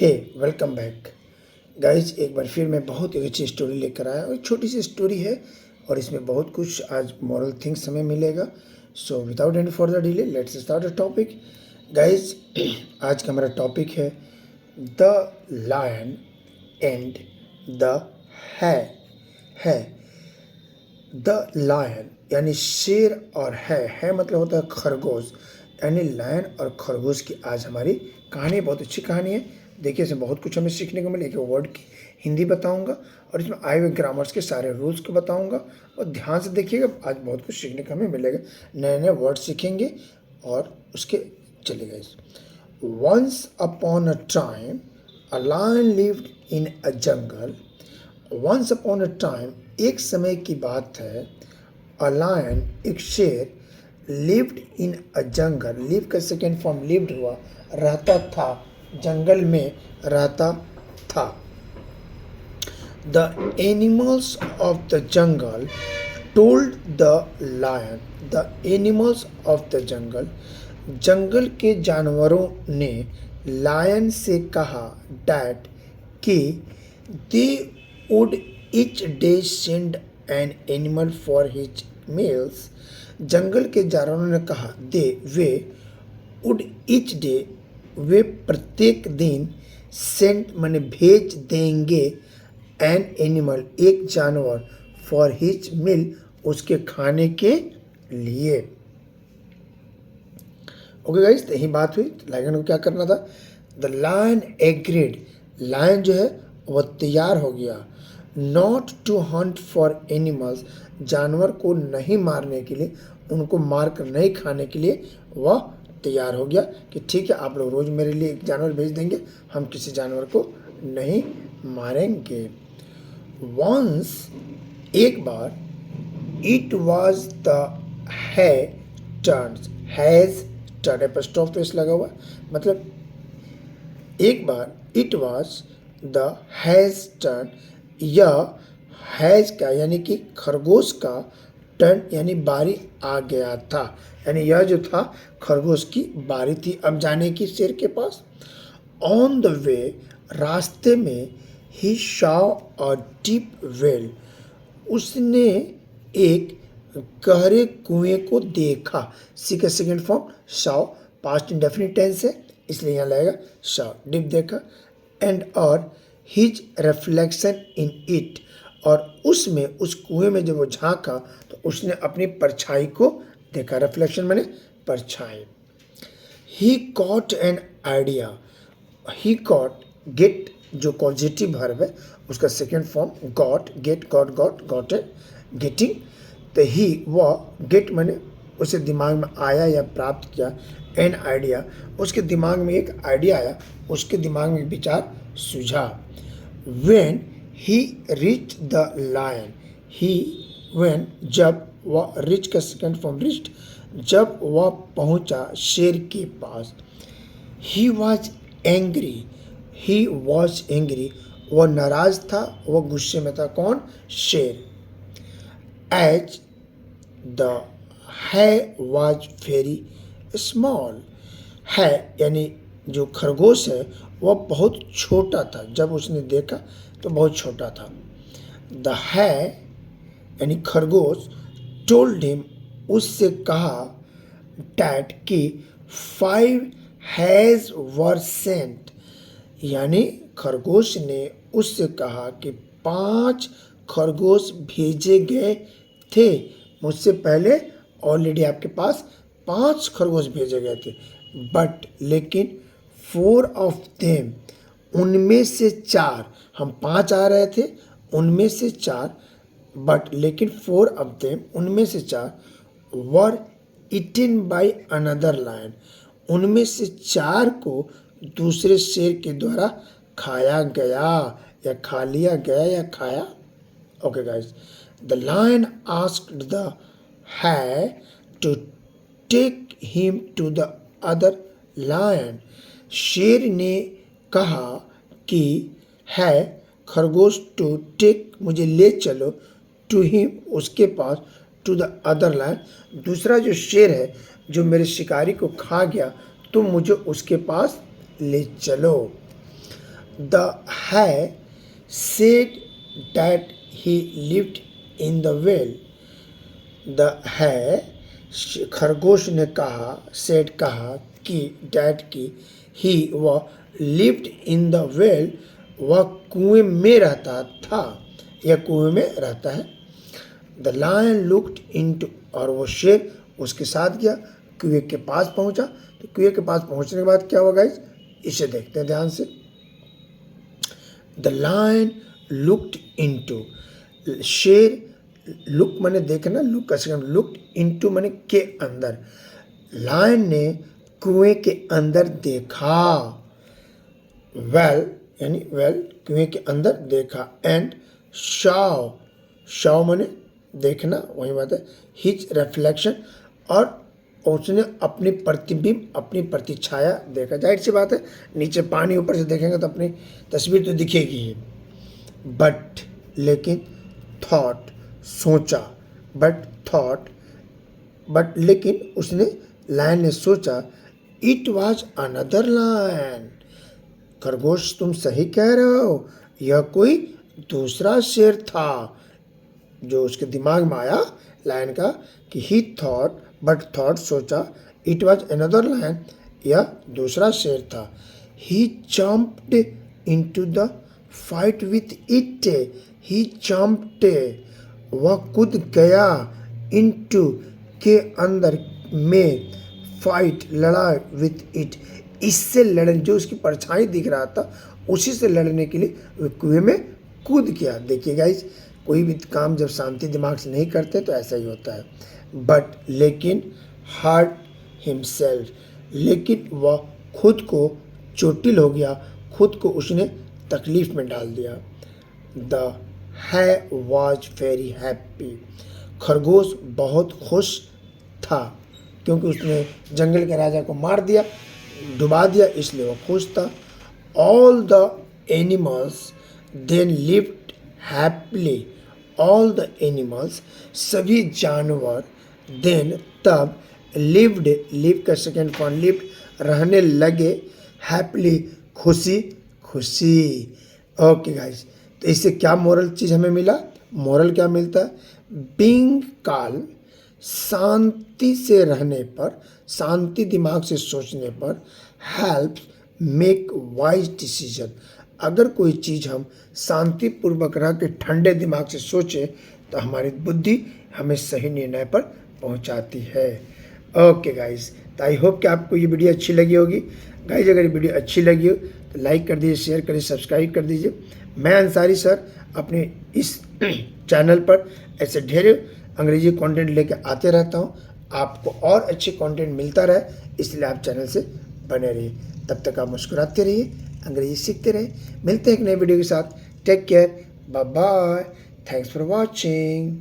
हे welcome back guys. एक बार फिर मैं बहुत ही अच्छी स्टोरी लेकर आया और छोटी सी स्टोरी है और इसमें बहुत कुछ आज मॉरल थिंग्स हमें मिलेगा। So without any further delay let's start the topic guys. आज का हमारा टॉपिक है द लायन एंड द है। द लायन यानी शेर और है मतलब होता है खरगोश, यानी लायन और खरगोश की आज हमारी कहानी। बहुत अच्छी कहानी है। देखिए इसमें बहुत कुछ हमें सीखने को मिले। एक वर्ड की हिंदी बताऊंगा और इसमें आए हुए ग्रामर्स के सारे रूल्स को बताऊंगा और ध्यान से देखिएगा, आज बहुत कुछ सीखने को हमें मिलेगा। नए नए वर्ड सीखेंगे और उसके चलेगा इस once upon a time a lion lived in a jungle. Once upon a time एक समय की बात है। अ लायन एक शेर lived in a jungle. Live का सेकेंड फॉर्म लिव्ड हुआ, रहता था, जंगल में रहता था। The animals of the jungle told the lion. The animals of the jungle, जंगल के जानवरों ने लायन से कहा डैट कि they would each day send an animal for his meals। जंगल के जानवरों ने कहा वे would each day वे प्रत्येक दिन send माने भेज देंगे an animal एक जानवर for his meal उसके खाने के लिए। ओके गाइस, तो यही बात हुई। लायन को क्या करना था? The lion agreed. लायन जो है वह तैयार हो गया। Not to hunt for animals, जानवर को नहीं मारने के लिए, उनको मार कर नहीं खाने के लिए वह तैयार हो गया कि ठीक है आप लोग रोज़ मेरे लिए एक जानवर भेज देंगे, हम किसी जानवर को नहीं मारेंगे। वंस एक बार, it was the hare turns, hare's turn पर स्टॉप फेस लगा हुआ, मतलब एक बार it was the hare's turn, यह हैज का यानी कि खरगोश का टर्न यानी बारी आ गया था, यानी यह जो था खरगोश की बारी थी अब जाने की शेर के पास। ऑन द वे, रास्ते में, he saw a deep well, उसने एक गहरे कुएं को देखा। सी का second form saw, past indefinite tense है इसलिए यहाँ लगेगा सॉ, डीप देखा। एंड और हिज रिफ्लेक्शन इन इट, और उसमें उस कुएं में जब वो झांका तो उसने अपनी परछाई को देखा। रिफ्लेक्शन माने परछाई। He caught an idea. He caught, get जो पॉजिटिव वर्ब है उसका second form got, get got got gotted getting. तो ही वह, गेट माने उसे दिमाग में आया या प्राप्त किया, एन आइडिया उसके दिमाग में एक आइडिया आया, उसके दिमाग में विचार सूझा। When he reached the lion, when जब वह, reach का सेकेंड फॉर्म reached, जब वह पहुंचा शेर के पास। He was angry, वह नाराज था, वह गुस्से में था। कौन? शेर। As the hare was very small, है यानी जो खरगोश है वह बहुत छोटा था, जब उसने देखा तो बहुत छोटा था। द है यानी खरगोश, टोल्ड हिम उससे कहा, डैट कि 5 हैज वर सेंट, यानी खरगोश ने उससे कहा कि 5 खरगोश भेजे गए थे। मुझसे पहले ऑलरेडी आपके पास 5 खरगोश भेजे गए थे। बट लेकिन 4 ऑफ देम, उनमें से 4, हम 5 आ रहे थे उनमें से 4, बट लेकिन 4 ऑफ देम उनमें से 4 वर इटन बाय अनदर लायन, उनमें से 4 को दूसरे शेर के द्वारा खाया गया या खा लिया गया या खाया। Okay guys, the lion asked the hare to take him to the other lion, शेर ने कहा कि है खरगोश टू टेक, मुझे ले चलो, टू हिम उसके पास, टू द अदर लायन दूसरा जो शेर है जो मेरे शिकारी को खा गया, तुम मुझे उसके पास ले चलो। The hare said that he lived in the well. The hare, खरगोश ने कहा, said कहा कि that की he वह lived in the well, वह कुएं में रहता था या कुएं में रहता है. The lion looked into, और वो शेर उसके साथ गया, कुएं के पास पहुंचा. तो कुएं के पास पहुंचने के बाद क्या हुआ गाइस, इसे देखते हैं ध्यान से. The lion looked into, शेर, लुक माने देखना, लुक का सेकंड, लुक्ड इनटू माने के अंदर. लायन ने कुएं के अंदर देखा. वेल यानी वेल, कुएं के अंदर देखा. एंड शाव, शाव माने देखना, वही बात है. हिज रिफ्लेक्शन, और उसने अपनी प्रतिबिंब, अपनी प्रतिछाया देखा. जाहिर सी बात है, नीचे पानी, ऊपर से देखेंगे तो अपनी तस्वीर तो दिखेगी ही. बट लेकिन, थॉट सोचा, बट थॉट, बट लेकिन उसने, लायन ने सोचा, इट वॉज अनदर लायन. खरगोश तुम सही कह रहे हो, यह कोई दूसरा शेर था. जो उसके दिमाग में आया लायन का कि ही थॉट, बट थॉट सोचा, इट वॉज अनदर लायन, यह दूसरा शेर था. He jumped into the fight with it. He jumped, वह कूद गया, इनटू के अंदर, में, फाइट लड़ा, विथ इट, इससे लड़ने, जो उसकी परछाई दिख रहा था उसी से लड़ने के लिए वह कुएं में कूद गया. देखिए गाइस, कोई भी काम जब शांति दिमाग से नहीं करते तो ऐसा ही होता है. बट लेकिन, हर्ट हिमसेल्फ, लेकिन वह खुद को चोटिल हो गया, खुद को उसने तकलीफ में डाल दिया. The hare was very happy. खरगोश बहुत खुश था क्योंकि उसने जंगल के राजा को मार दिया, डुबा दिया, इसलिए वो खुश था. All the animals then lived happily. All the animals, सभी जानवर, then तब, lived, live का सेकेंड फॉर्म lived, रहने लगे, happily, खुशी खुशी. ओके गाइस, तो इससे क्या मोरल चीज़ हमें मिला? मोरल क्या मिलता है? बीइंग काल्म, शांति से रहने पर, शांति दिमाग से सोचने पर, हेल्प्स मेक वाइज डिसीजन. अगर कोई चीज़ हम शांतिपूर्वक रह के ठंडे दिमाग से सोचें तो हमारी बुद्धि हमें सही निर्णय पर पहुंचाती है. ओके गाइस, तो आई होप कि आपको ये वीडियो अच्छी लगी होगी. गाइस, अगर ये वीडियो अच्छी लगी हो तो लाइक कर दीजिए, शेयर करिए, सब्सक्राइब कर दीजिए. मैं अंसारी सर अपने इस चैनल पर ऐसे ढेर अंग्रेजी कंटेंट लेके आते रहता हूँ. आपको और अच्छे कंटेंट मिलता रहे, इसलिए आप चैनल से बने रहिए. तब तक आप मुस्कुराते रहिए, अंग्रेजी सीखते रहिए. मिलते हैं एक नए वीडियो के साथ. Take care, bye bye, thanks for watching.